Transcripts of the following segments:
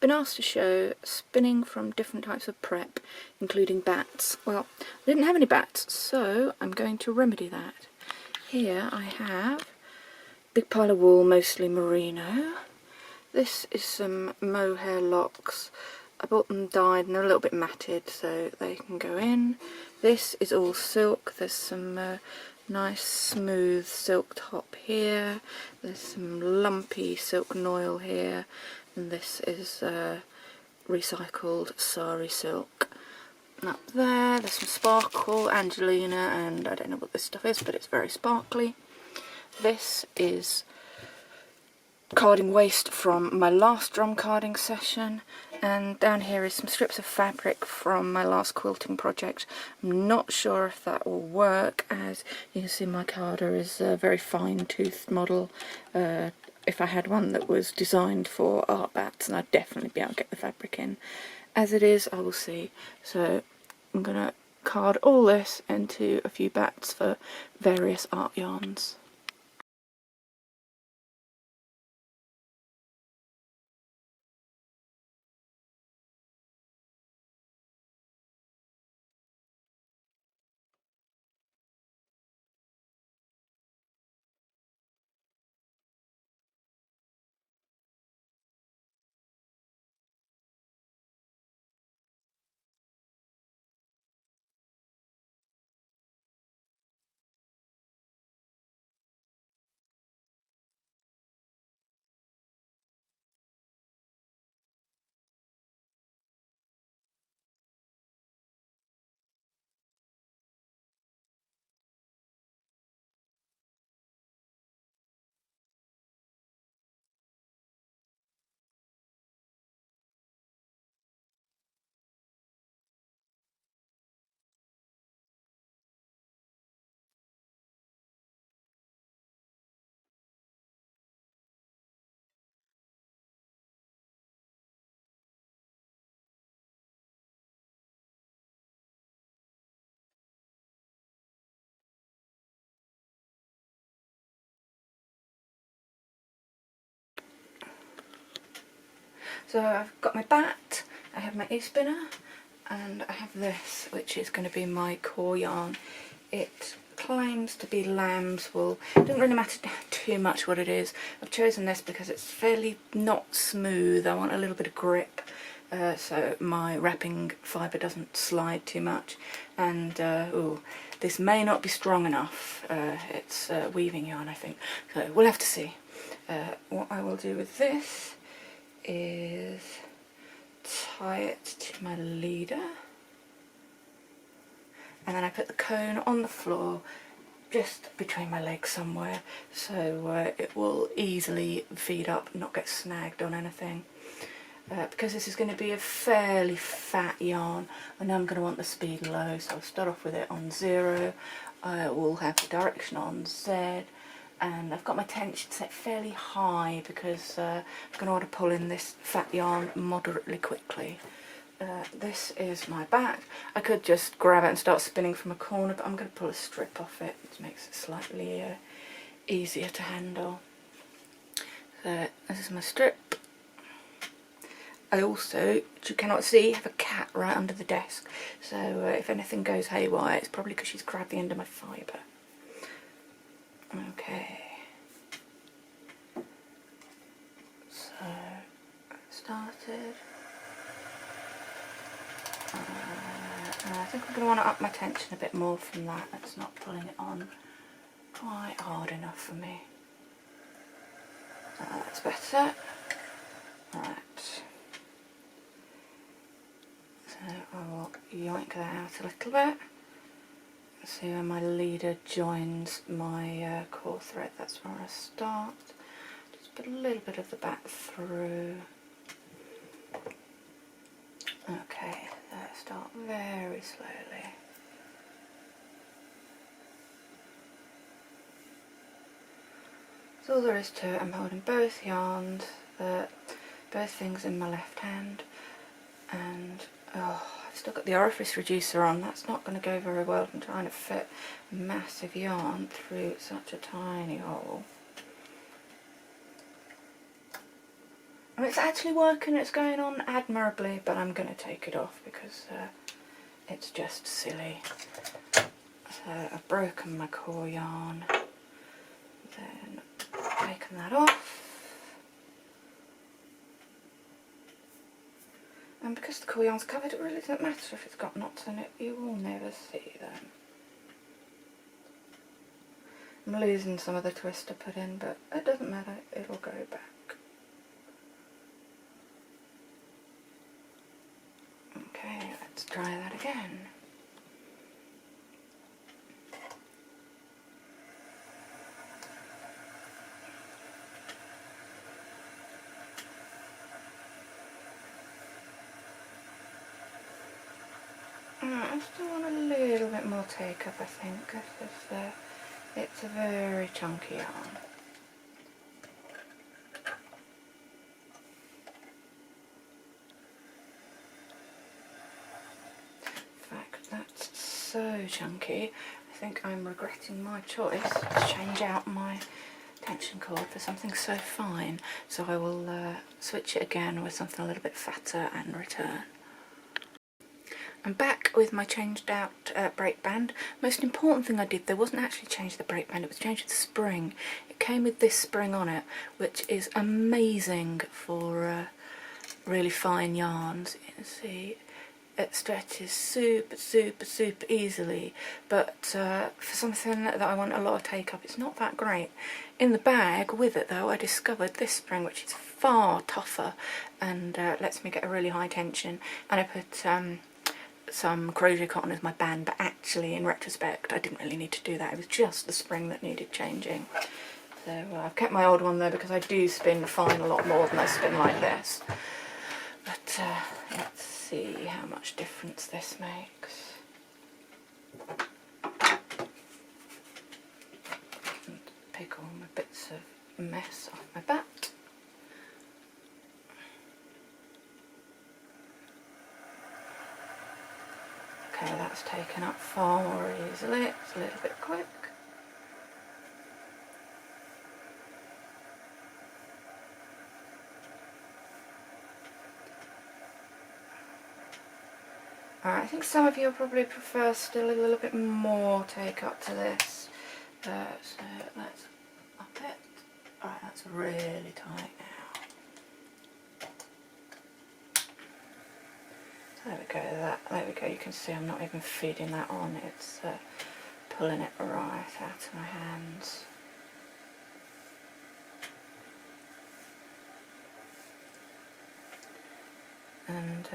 been asked to show spinning from different types of prep, including bats. Well, I didn't have any bats, so I'm going to remedy that. Here I have a big pile of wool, mostly merino. This is some mohair locks. I bought them dyed and they're a little bit matted, so they can go in. This is all silk. There's some nice smooth silk top here. There's some lumpy silk noil here. And this is recycled sari silk. And up there's some sparkle, Angelina, and I don't know what this stuff is, but it's very sparkly. This is carding waste from my last drum carding session, and down here is some strips of fabric from my last quilting project. I'm not sure if that will work, as you can see my carder is a very fine-toothed model. If I had one that was designed for art bats, and I'd definitely be able to get the fabric in. As it is, I will see. So I'm going to card all this into a few bats for various art yarns. So I've got my bat, I have my e-spinner, and I have this, which is going to be my core yarn. It claims to be lamb's wool. It doesn't really matter too much what it is. I've chosen this because it's fairly not smooth. I want a little bit of grip, so my wrapping fibre doesn't slide too much. And ooh, this may not be strong enough. It's weaving yarn, I think. So we'll have to see. What I will do with this is tie it to my leader, and then I put the cone on the floor just between my legs somewhere, so it will easily feed up and not get snagged on anything. Because this is going to be a fairly fat yarn, I know I'm going to want the speed low, so I'll start off with it on 0. I will have the direction on Z, and I've got my tension set fairly high because I'm going to want to pull in this fat yarn moderately quickly. This is my back. I could just grab it and start spinning from a corner, but I'm going to pull a strip off it, which makes it slightly easier to handle. So this is my strip. I also, which you cannot see, have a cat right under the desk, so if anything goes haywire, it's probably because she's grabbed the end of my fibre. Okay, so started, and I think I'm going to want to up my tension a bit more from that. It's not pulling it on quite hard enough for me. That's better. Right, so I will yoink that out a little bit. See where my leader joins my core thread, that's where I start. Just put a little bit of the back through. Okay, start very slowly. That's all there is to it. I'm holding both yarns, both things in my left hand, and oh, I've still got the orifice reducer on. That's not going to go very well. I'm trying to fit massive yarn through such a tiny hole. And it's actually working, it's going on admirably, but I'm going to take it off because it's just silly. So I've broken my core yarn, then taken that off. And because the core yarn's covered, it really doesn't matter if it's got knots in it, you will never see them. I'm losing some of the twist I put in, but it doesn't matter, it'll go back. Okay, let's try that again. I still want a little bit more take up, I think, because it's a very chunky yarn. In fact, that's so chunky, I think I'm regretting my choice to change out my tension cord for something so fine. So I will switch it again with something a little bit fatter and return. I'm back with my changed out brake band. Most important thing I did, there wasn't actually change the brake band, it was change the spring. It came with this spring on it, which is amazing for really fine yarns. You can see it stretches super easily, but for something that I want a lot of take up, it's not that great. In the bag with it though, I discovered this spring, which is far tougher and lets me get a really high tension, and I put some crochet cotton as my band, but actually in retrospect I didn't really need to do that, it was just the spring that needed changing. So I've kept my old one there because I do spin fine a lot more than I spin like this. But let's see how much difference this makes. And pick all my bits of mess off my bat. Okay, that's taken up far more easily, it's a little bit quick. Alright, I think some of you probably prefer still a little bit more take up to this. So let's up it. Alright, that's really tight now. There we go, there we go, you can see I'm not even feeding that on, it's pulling it right out of my hands. And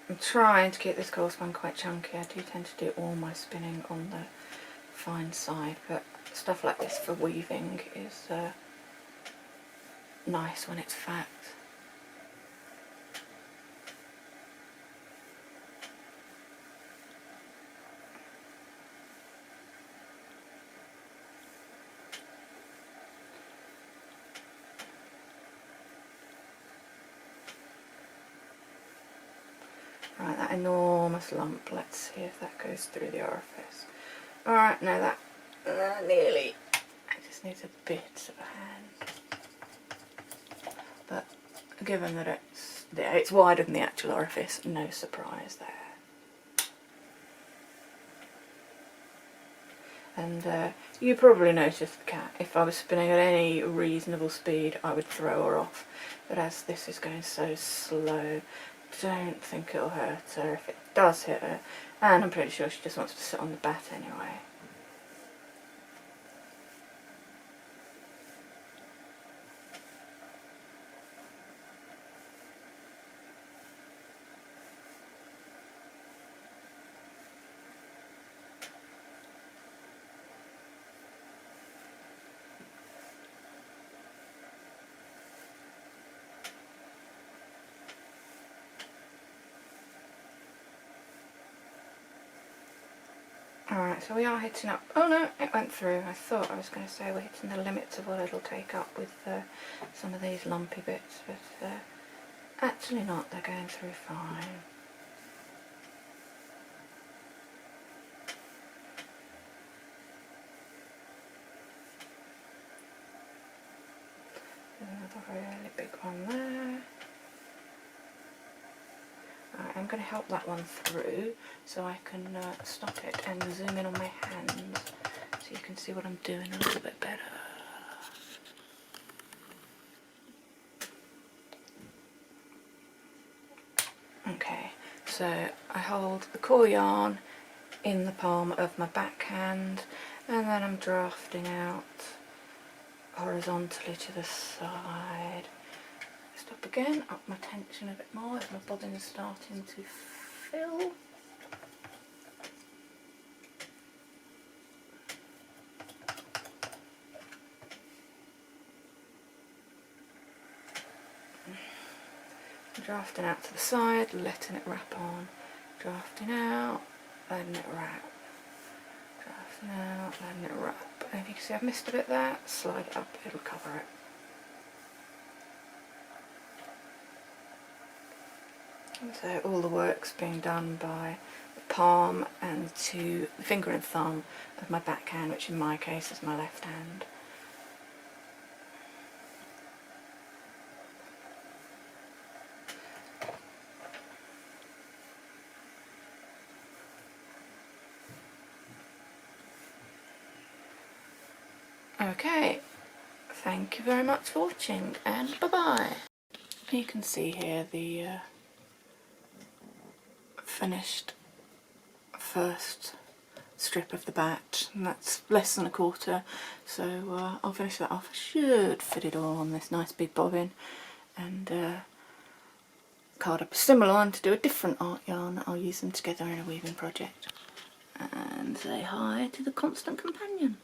I'm trying to keep this corespun quite chunky. I do tend to do all my spinning on the fine side, but stuff like this for weaving is nice when it's fat. Right, that enormous lump, let's see if that goes through the orifice. Alright, no, that nearly, I just need a bit of a hand. But given that it's wider than the actual orifice, no surprise there. And you probably noticed the cat. If I was spinning at any reasonable speed, I would throw her off. But as this is going so slow, don't think it'll hurt her if it does hit her. And I'm pretty sure she just wants to sit on the bat anyway. Alright, so we are hitting up. Oh no, it went through. I thought I was going to say we're hitting the limits of what it'll take up with some of these lumpy bits, but actually not. They're going through fine. Another really big one there. I'm going to help that one through so I can stop it and zoom in on my hands so you can see what I'm doing a little bit better. Okay, so I hold the core yarn in the palm of my backhand and then I'm drafting out horizontally to the side. Stop again, up my tension a bit more as my bobbin is starting to fill. Drafting out to the side, letting it wrap on, drafting out, letting it wrap, drafting out, letting it wrap. And if you can see I've missed a bit there, slide it up, it'll cover it. And so all the work's being done by the palm and the finger and thumb of my backhand, which in my case is my left hand. Okay, thank you very much for watching and bye bye. You can see here the finished first strip of the batch, and that's less than a quarter, so I'll finish that off. I should fit it all on this nice big bobbin and card up a similar one to do a different art yarn. I'll use them together in a weaving project and say hi to the constant companion.